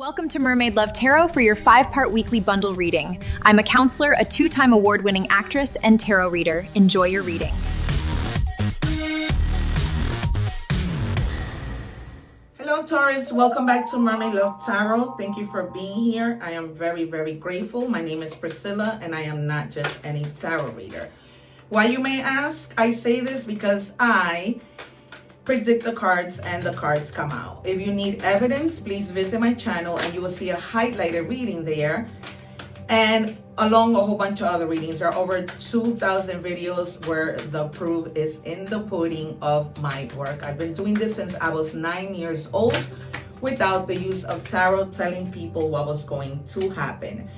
Welcome to Mermaid Love Tarot for your 5-part weekly bundle reading. I'm a counselor, a 2-time award-winning actress, and tarot reader. Enjoy your reading. Hello Taurus, welcome back to Mermaid Love Tarot. Thank you for being here. I am very, very grateful. My name is Priscilla and I am not just any tarot reader. Why, you may ask? I say this because I predict the cards and the cards come out. If you need evidence, please visit my channel and you will see a highlighted reading there, and along a whole bunch of other readings. There are over 2,000 videos where the proof is in the pudding of my work. I've been doing this since I was 9 years old without the use of tarot, telling people what was going to happen.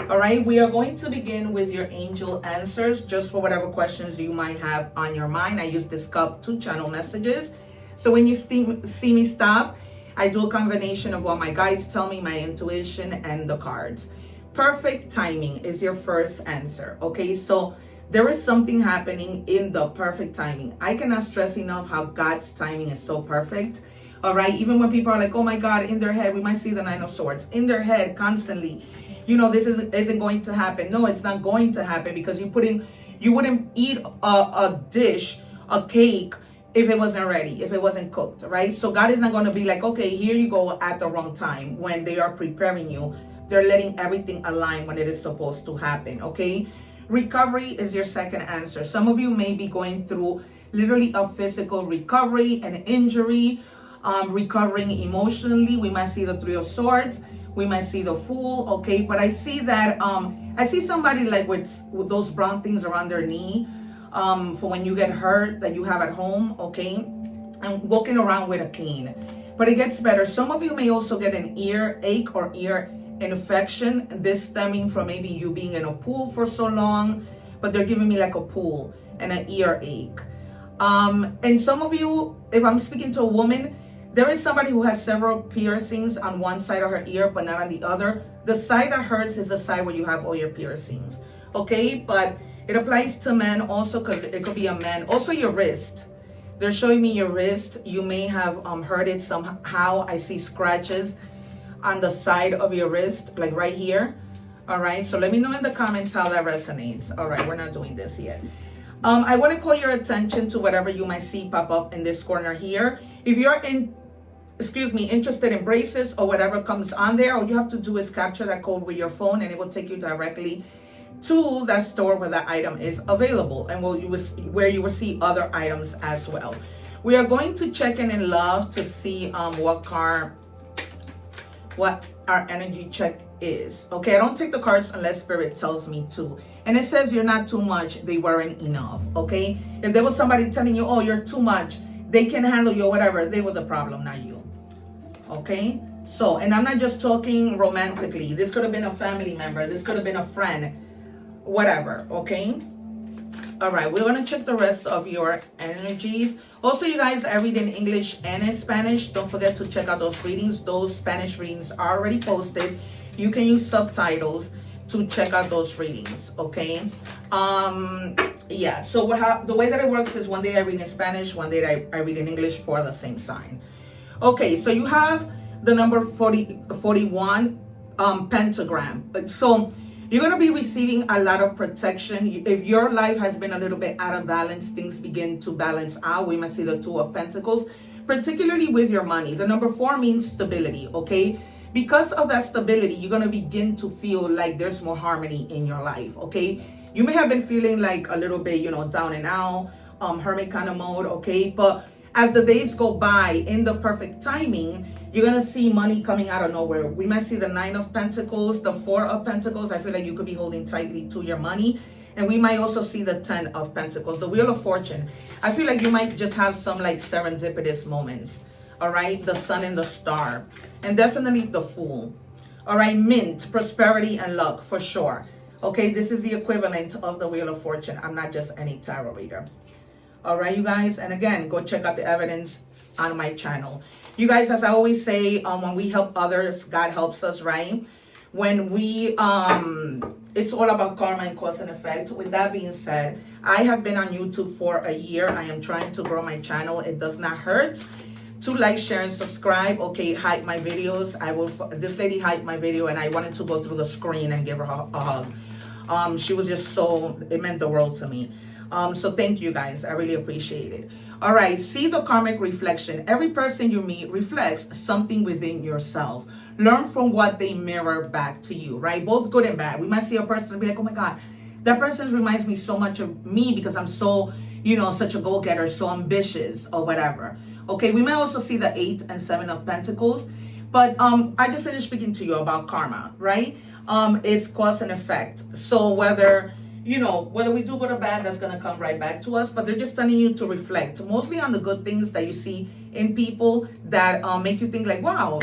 All right, we are going to begin with your angel answers, just for whatever questions you might have on your mind. I use this cup to channel messages. So when you see me stop, I do a combination of what my guides tell me, my intuition, and the cards. Perfect timing is your first answer. Okay, so there is something happening in the perfect timing. I cannot stress enough how God's timing is so perfect. All right, even when people are like, oh my God, in their head, we might see the Nine of Swords in their head constantly. You know, this isn't going to happen. No, it's not going to happen, because you wouldn't eat a dish, a cake, if it wasn't ready, if it wasn't cooked, right? So God is not going to be like, okay, here you go at the wrong time. When they are preparing you, they're letting everything align when it is supposed to happen, okay? Recovery is your second answer. Some of you may be going through literally a physical recovery, an injury, recovering emotionally. We might see the Three of Swords. We might see the Fool, okay? But I see that, I see somebody like with those brown things around their knee, for when you get hurt, that you have at home, okay? And walking around with a cane. But it gets better. Some of you may also get an ear ache or ear infection. This stemming from maybe you being in a pool for so long, but they're giving me like a pool and an ear ache. And some of you, if I'm speaking to a woman, there is somebody who has several piercings on one side of her ear, but not on the other. The side that hurts is the side where you have all your piercings, okay? But it applies to men also, because it could be a man. Also your wrist. They're showing me your wrist. You may have hurt it somehow. I see scratches on the side of your wrist, like right here. All right, so let me know in the comments how that resonates. All right, we're not doing this yet. I want to call your attention to whatever you might see pop up in this corner here. If you're interested in braces or whatever comes on there, all you have to do is capture that code with your phone and it will take you directly to that store where that item is available, and where you will see other items as well. We are going to check in love to see what our energy check is. Okay, I don't take the cards unless Spirit tells me to. And it says you're not too much, they weren't enough. Okay, if there was somebody telling you, oh, you're too much, they can handle you or whatever, they were the problem, not you. Okay, so, and I'm not just talking romantically. This could have been a family member, this could have been a friend, whatever. Okay, all right, we're going to check the rest of your energies. Also, you guys, I read in English and in Spanish. Don't forget to check out those readings. Those Spanish readings are already posted. You can use subtitles to check out those readings, okay? Yeah, so the way that it works is one day I read in Spanish, one day I read in English for the same sign. Okay, so you have the number 41 pentagram. So you're going to be receiving a lot of protection. If your life has been a little bit out of balance, things begin to balance out. We might see the Two of Pentacles, particularly with your money. The number 4 means stability, okay? Because of that stability, you're going to begin to feel like there's more harmony in your life, okay? You may have been feeling like a little bit, down and out, hermit kind of mode, okay? But as the days go by, in the perfect timing, you're going to see money coming out of nowhere. We might see the Nine of Pentacles, the Four of Pentacles. I feel like you could be holding tightly to your money. And we might also see the 10 of Pentacles, the Wheel of Fortune. I feel like you might just have some like serendipitous moments. All right, the Sun and the Star. And definitely the Fool. All right, Mint, prosperity and luck for sure. Okay, this is the equivalent of the Wheel of Fortune. I'm not just any tarot reader. All right, you guys. And again, go check out the evidence on my channel. You guys, as I always say, when we help others, God helps us, right? When we, it's all about karma and cause and effect. With that being said, I have been on YouTube for a year. I am trying to grow my channel. It does not hurt to like, share, and subscribe. Okay, hype my videos. This lady hyped my video, and I wanted to go through the screen and give her a hug. She was just it meant the world to me. So thank you guys. I really appreciate it. All right, see the karmic reflection. Every person you meet reflects something within yourself. Learn from what they mirror back to you, right? Both good and bad. We might see a person and be like, oh my God, that person reminds me so much of me because I'm so, such a go-getter, so ambitious or whatever. Okay, we might also see the 8 and 7 of Pentacles. But I just finished speaking to you about karma, right? It's cause and effect. So whether we do good or bad, that's going to come right back to us. But they're just telling you to reflect mostly on the good things that you see in people that make you think like, wow,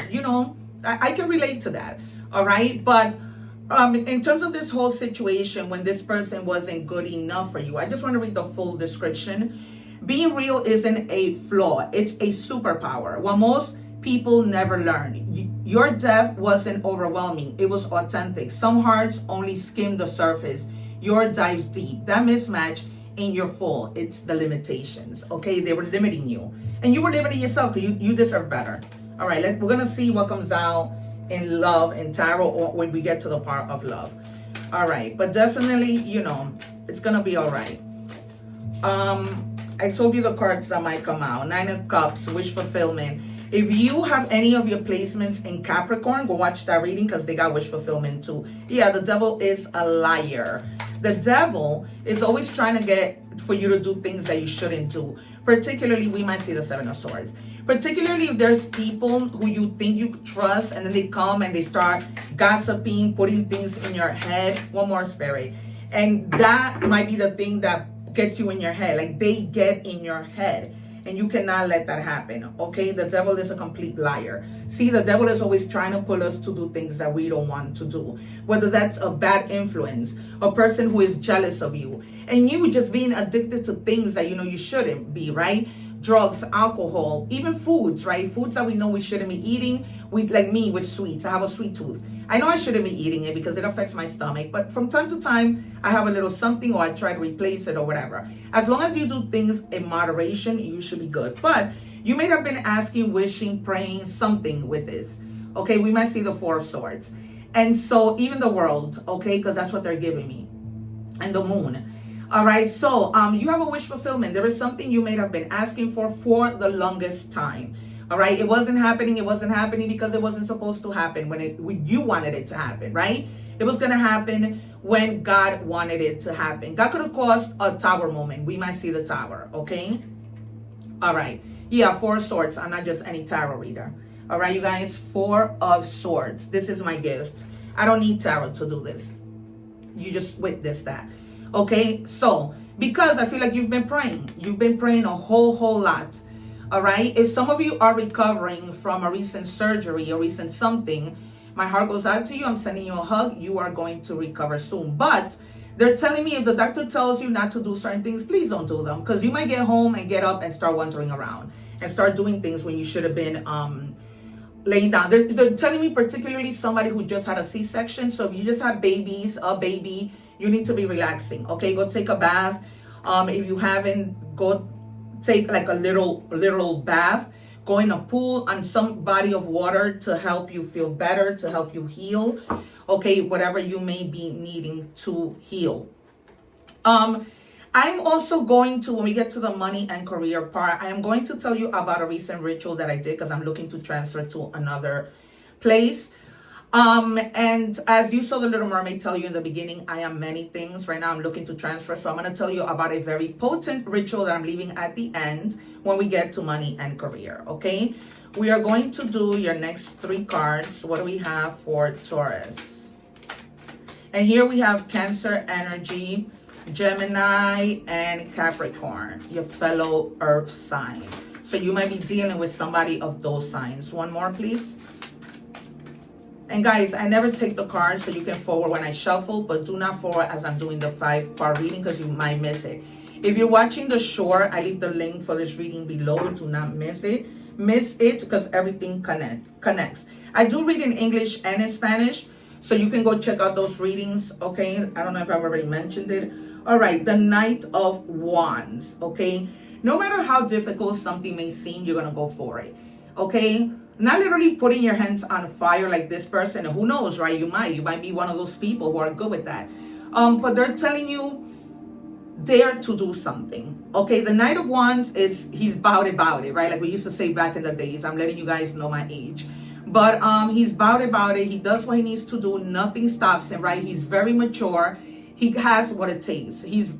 I can relate to that. All right. But in terms of this whole situation, when this person wasn't good enough for you, I just want to read the full description. Being real isn't a flaw. It's a superpower. What most people never learn. Your depth wasn't overwhelming. It was authentic. Some hearts only skim the surface. Your dives deep. That mismatch ain't your fault. It's the limitations. Okay, they were limiting you, and you were limiting yourself because you deserve better. All right, we're gonna see what comes out in love and tarot, or when we get to the part of love. All right, but definitely, it's gonna be all right. I told you the cards that might come out. 9 of Cups, wish fulfillment. If you have any of your placements in Capricorn, go watch that reading because they got wish fulfillment too. Yeah, the devil is a liar. The devil is always trying to get for you to do things that you shouldn't do. Particularly, we might see the 7 of Swords. Particularly if there's people who you think you trust and then they come and they start gossiping, putting things in your head. One more, Spirit. And that might be the thing that gets you in your head. Like they get in your head. And you cannot let that happen, okay? The devil is a complete liar. See, the devil is always trying to pull us to do things that we don't want to do. Whether that's a bad influence, a person who is jealous of you, and you just being addicted to things that you shouldn't be, right? Drugs, alcohol, even foods, right? Foods that we know we shouldn't be eating. Like me with sweets. I have a sweet tooth. I know I shouldn't be eating it because it affects my stomach, but from time to time, I have a little something or I try to replace it or whatever. As long as you do things in moderation, you should be good. But you may have been asking, wishing, praying something with this. Okay, we might see the 4 of Swords. And so even the world, okay, because that's what they're giving me. And the moon. All right, so you have a wish fulfillment. There is something you may have been asking for the longest time. All right, it wasn't happening. It wasn't happening because it wasn't supposed to happen when you wanted it to happen, right? It was going to happen when God wanted it to happen. God could have caused a tower moment. We might see the tower, okay? All right. Yeah, 4 of Swords. I'm not just any tarot reader. All right, you guys, 4 of Swords. This is my gift. I don't need tarot to do this. You just witness that. Okay, so because I feel like you've been praying a whole lot. All right, if some of you are recovering from a recent surgery or recent something, my heart goes out to you. I'm sending you a hug. You are going to recover soon. But they're telling me if the doctor tells you not to do certain things, please don't do them, because you might get home and get up and start wandering around and start doing things when you should have been laying down. They're telling me particularly somebody who just had a C-section. So if you just have a baby, you need to be relaxing. Okay, go take a bath. If you haven't, go take like a literal bath. Go in a pool on some body of water to help you feel better, to help you heal. Okay, whatever you may be needing to heal. I'm also going to, when we get to the money and career part, I am going to tell you about a recent ritual that I did because I'm looking to transfer to another place. And as you saw the Little Mermaid tell you in the beginning, I am many things. Right now I'm looking to transfer. So I'm going to tell you about a very potent ritual that I'm leaving at the end when we get to money and career. Okay. We are going to do your next 3 cards. What do we have for Taurus? And here we have Cancer energy, Gemini, and Capricorn, your fellow earth sign. So you might be dealing with somebody of those signs. One more, please. And guys, I never take the cards so you can forward when I shuffle, but do not forward as I'm doing the 5-part reading because you might miss it. If you're watching the short, I leave the link for this reading below. Do not miss it. Miss it because everything connects. I do read in English and in Spanish, so you can go check out those readings, okay? I don't know if I've already mentioned it. All right, the Knight of Wands, okay? No matter how difficult something may seem, you're going to go for it. Okay? Not literally putting your hands on fire like this person. Who knows, right? You might be one of those people who are good with that. But they're telling you, dare to do something. Okay, the Knight of Wands he's about it, right? Like we used to say back in the days. I'm letting you guys know my age. But he's about it. He does what he needs to do. Nothing stops him, right? He's very mature. He has what it takes. He's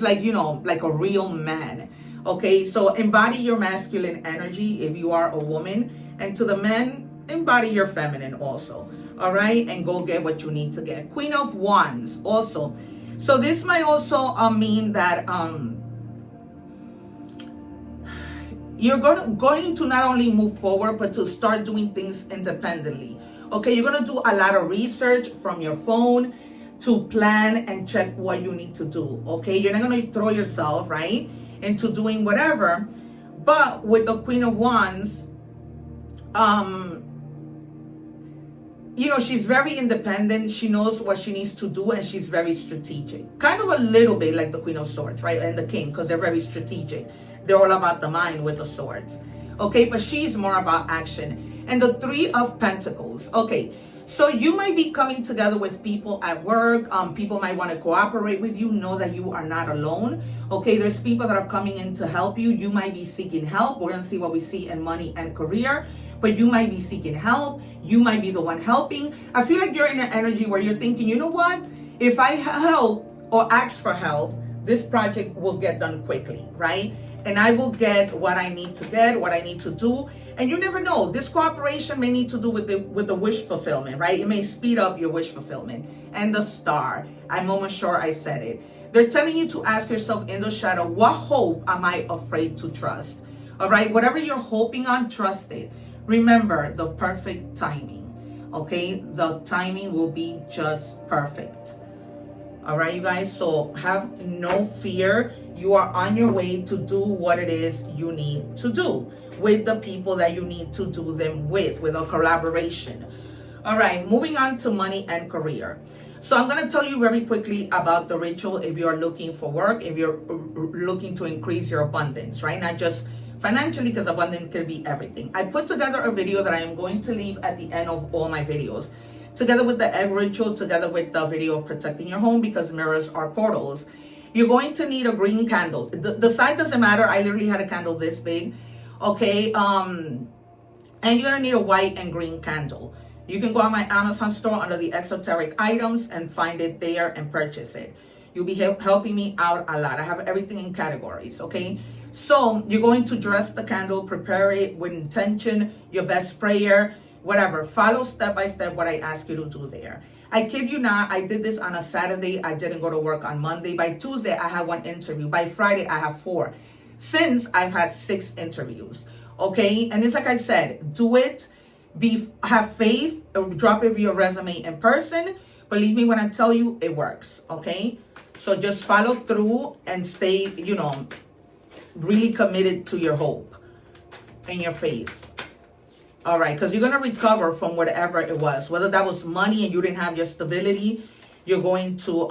like, like a real man. Okay, so embody your masculine energy if you are a woman. And to the men, embody your feminine also. All right, and go get what you need to get. Queen of Wands also. So this might also mean that you're going to not only move forward, but to start doing things independently. Okay, you're going to do a lot of research from your phone to plan and check what you need to do. Okay, you're not going to throw yourself, right, into doing whatever. But with the Queen of Wands, she's very independent. She knows what she needs to do, and she's very strategic. Kind of a little bit like the Queen of Swords, right? And the King, because they're very strategic. They're all about the mind with the swords. Okay, but she's more about action. And the Three of Pentacles. Okay, so you might be coming together with people at work. People might want to cooperate with you. Know that you are not alone. Okay, there's people that are coming in to help you. You might be seeking help. We're going to see what we see in money and career. But you might be seeking help. You might be the one helping. I feel like you're in an energy where you're thinking, you know what? If I help or ask for help, this project will get done quickly, right? And I will get what I need to get, what I need to do. And you never know. This cooperation may need to do with the wish fulfillment, right? It may speed up your wish fulfillment. And the Star. I'm almost sure I said it. They're telling you to ask yourself in the shadow, what hope am I afraid to trust? All right? Whatever you're hoping on, trust it. Remember the perfect timing, okay? The timing will be just perfect. All right, you guys? So have no fear. You are on your way to do what it is you need to do with the people that you need to do them with a collaboration. All right, moving on to money and career. So I'm going to tell you very quickly about the ritual if you're looking for work, if you're looking to increase your abundance, right? Not just financially, because abundance can be everything. I put together a video that I am going to leave at the end of all my videos, together with the egg ritual, together with the video of protecting your home, because mirrors are portals. You're going to need a green candle. The size doesn't matter. I literally had a candle this big. Okay, and you're gonna need a white and green candle. You can go on my Amazon store under the esoteric items and find it there and purchase it. You'll be helping me out a lot. I have everything in categories, okay? So you're going to dress the candle, prepare it with intention, your best prayer, whatever. Follow step by step what I ask you to do there. I kid you not, I did this on a Saturday. I didn't go to work on Monday. By Tuesday, I had 1 interview. By Friday, I have 4. Since I've had 6 interviews, okay? And it's like I said, do it, have faith, drop your resume in person. Believe me when I tell you, it works, okay? So just follow through and stay, really committed to your hope and your faith. All right, because you're going to recover from whatever it was. Whether that was money and you didn't have your stability, you're going to,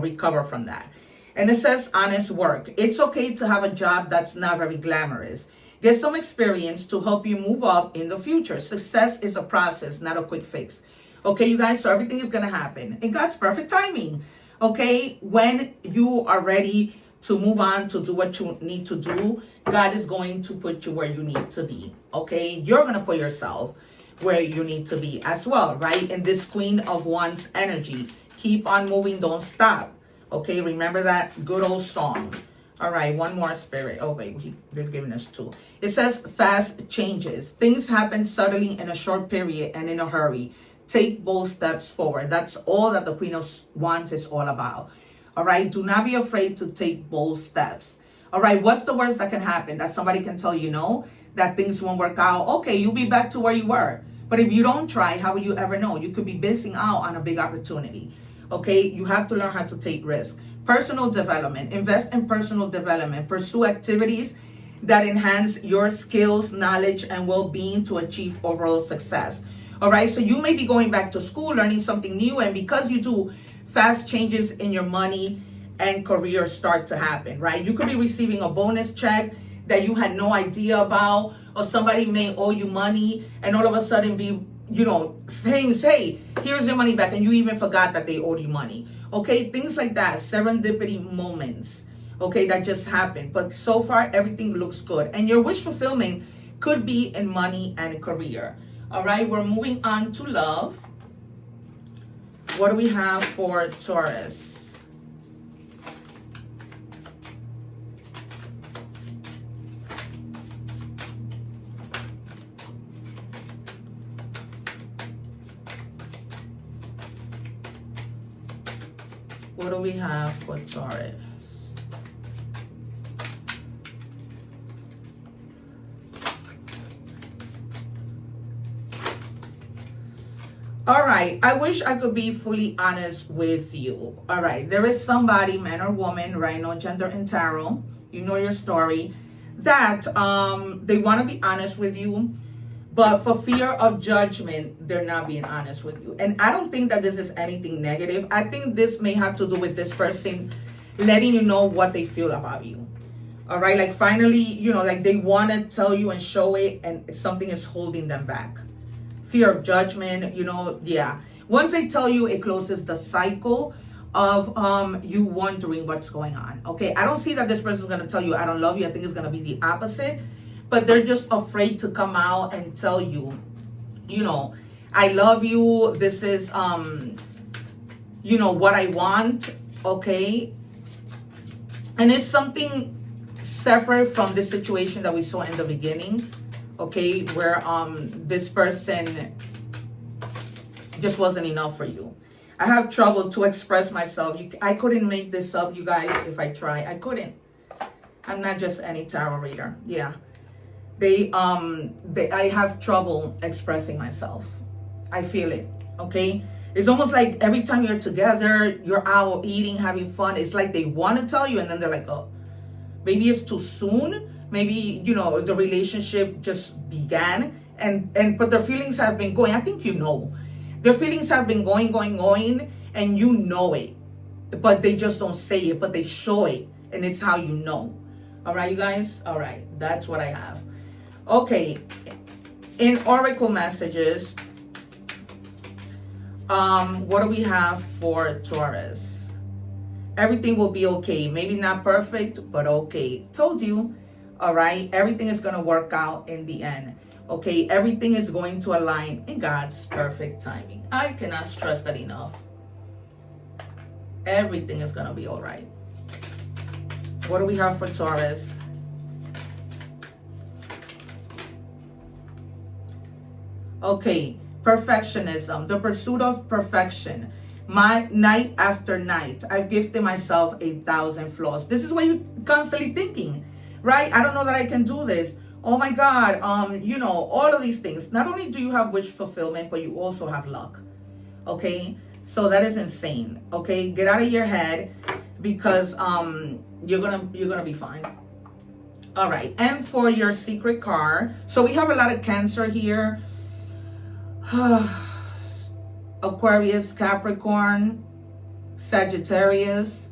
recover from that. And it says honest work. It's okay to have a job that's not very glamorous. Get some experience to help you move up in the future. Success is a process, not a quick fix. Okay, you guys, so everything is going to happen in God's perfect timing. Okay, when you are ready to move on, to do what you need to do, God is going to put you where you need to be. Okay, you're going to put yourself where you need to be as well, right? In this Queen of Wands energy. Keep on moving, don't stop. Okay, remember that good old song. All right, one more, Spirit. Oh, wait, they've given us 2. It says fast changes. Things happen suddenly in a short period and in a hurry. Take bold steps forward. That's all that the Queen of Wands is all about. All right, do not be afraid to take bold steps. All right, what's the worst that can happen? That somebody can tell you no, that things won't work out. Okay, you'll be back to where you were. But if you don't try, how will you ever know? You could be missing out on a big opportunity. Okay, you have to learn how to take risks. Personal development. Invest in personal development. Pursue activities that enhance your skills, knowledge, and well-being to achieve overall success. All right, so you may be going back to school, learning something new, and because you do fast changes in your money and career start to happen, right? You could be receiving a bonus check that you had no idea about, or somebody may owe you money and all of a sudden be, saying, hey, here's your money back, and you even forgot that they owed you money. Okay, things like that, serendipity moments, okay, that just happened. But so far, everything looks good. And your wish fulfillment could be in money and career. All right, we're moving on to love. What do we have for Taurus? What do we have for Taurus? All right, I wish I could be fully honest with you. All right, there is somebody, man or woman, right? No gender in tarot. You know your story. That they want to be honest with you, but for fear of judgment, they're not being honest with you. And I don't think that this is anything negative. I think this may have to do with this person letting you know what they feel about you. All right, like finally, like they want to tell you and show it, and something is holding them back. Fear of judgment, yeah. Once they tell you, it closes the cycle of you wondering what's going on. Okay, I don't see that this person is going to tell you, I don't love you. I think it's going to be the opposite. But they're just afraid to come out and tell you, I love you. This is, what I want. Okay. And it's something separate from the situation that we saw in the beginning. Okay. Where this person just wasn't enough for you. I have trouble to express myself. I couldn't make this up, you guys, if I try. I couldn't. I'm not just any tarot reader. Yeah. I have trouble expressing myself. I feel it, okay? It's almost like every time you're together, you're out eating, having fun. It's like they want to tell you, and then they're like, oh, maybe it's too soon. Maybe, the relationship just began, but their feelings have been going. I think their feelings have been going, and you know it, but they just don't say it, but they show it, and it's how you know. All right, you guys? All right, that's what I have. Okay, in oracle messages, what do we have for Taurus? Everything will be okay. Maybe not perfect, but okay. Told you. All right, everything is going to work out in the end. Okay, everything is going to align in God's perfect timing. I cannot stress that enough. Everything is going to be all right. What do we have for Taurus? Okay, perfectionism, the pursuit of perfection. My night after night, I've gifted myself 1,000 flaws. This is what you're constantly thinking, right? I don't know that I can do this. Oh my God, all of these things. Not only do you have wish fulfillment, but you also have luck. Okay, so that is insane. Okay, get out of your head, because you're gonna be fine. All right, and for your secret card, so we have a lot of Cancer here. Aquarius, Capricorn, Sagittarius.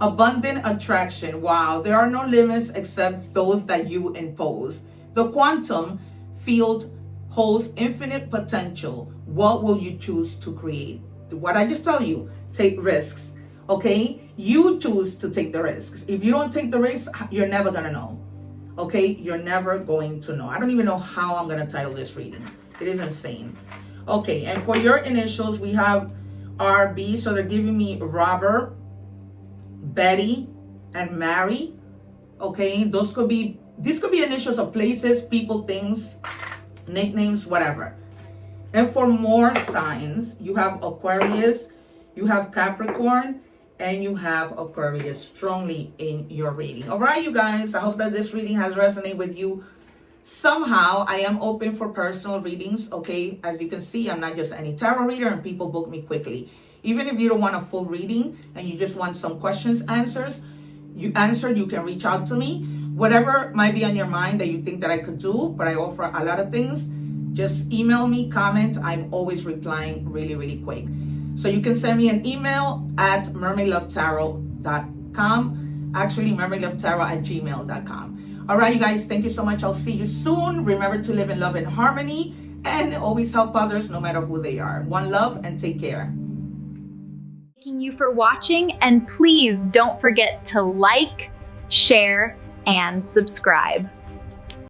Abundant attraction. Wow, there are no limits except those that you impose. The quantum field holds infinite potential. What will you choose to create? What I just tell you, take risks. Okay, you choose to take the risks. If you don't take the risks, you're never gonna know. Okay, you're never going to know. I don't even know how I'm gonna title this reading. It is insane. Okay, and for your initials, we have RB. So they're giving me Robert, Betty, and Mary. Okay, these could be initials of places, people, things, nicknames, whatever. And for more signs, you have Aquarius, you have Capricorn, and you have Aquarius strongly in your reading. All right, you guys, I hope that this reading has resonated with you. Somehow, I am open for personal readings, okay? As you can see, I'm not just any tarot reader, and people book me quickly. Even if you don't want a full reading and you just want some questions you can reach out to me. Whatever might be on your mind that you think that I could do, but I offer a lot of things, just email me, comment. I'm always replying really, really quick. So you can send me an email at mermaidlovetarot gmail.com. Actually, memorylovetarot@gmail.com. All right, you guys, thank you so much. I'll see you soon. Remember to live in love and harmony and always help others no matter who they are. One love and take care. Thanking you for watching, and please don't forget to like, share, and subscribe.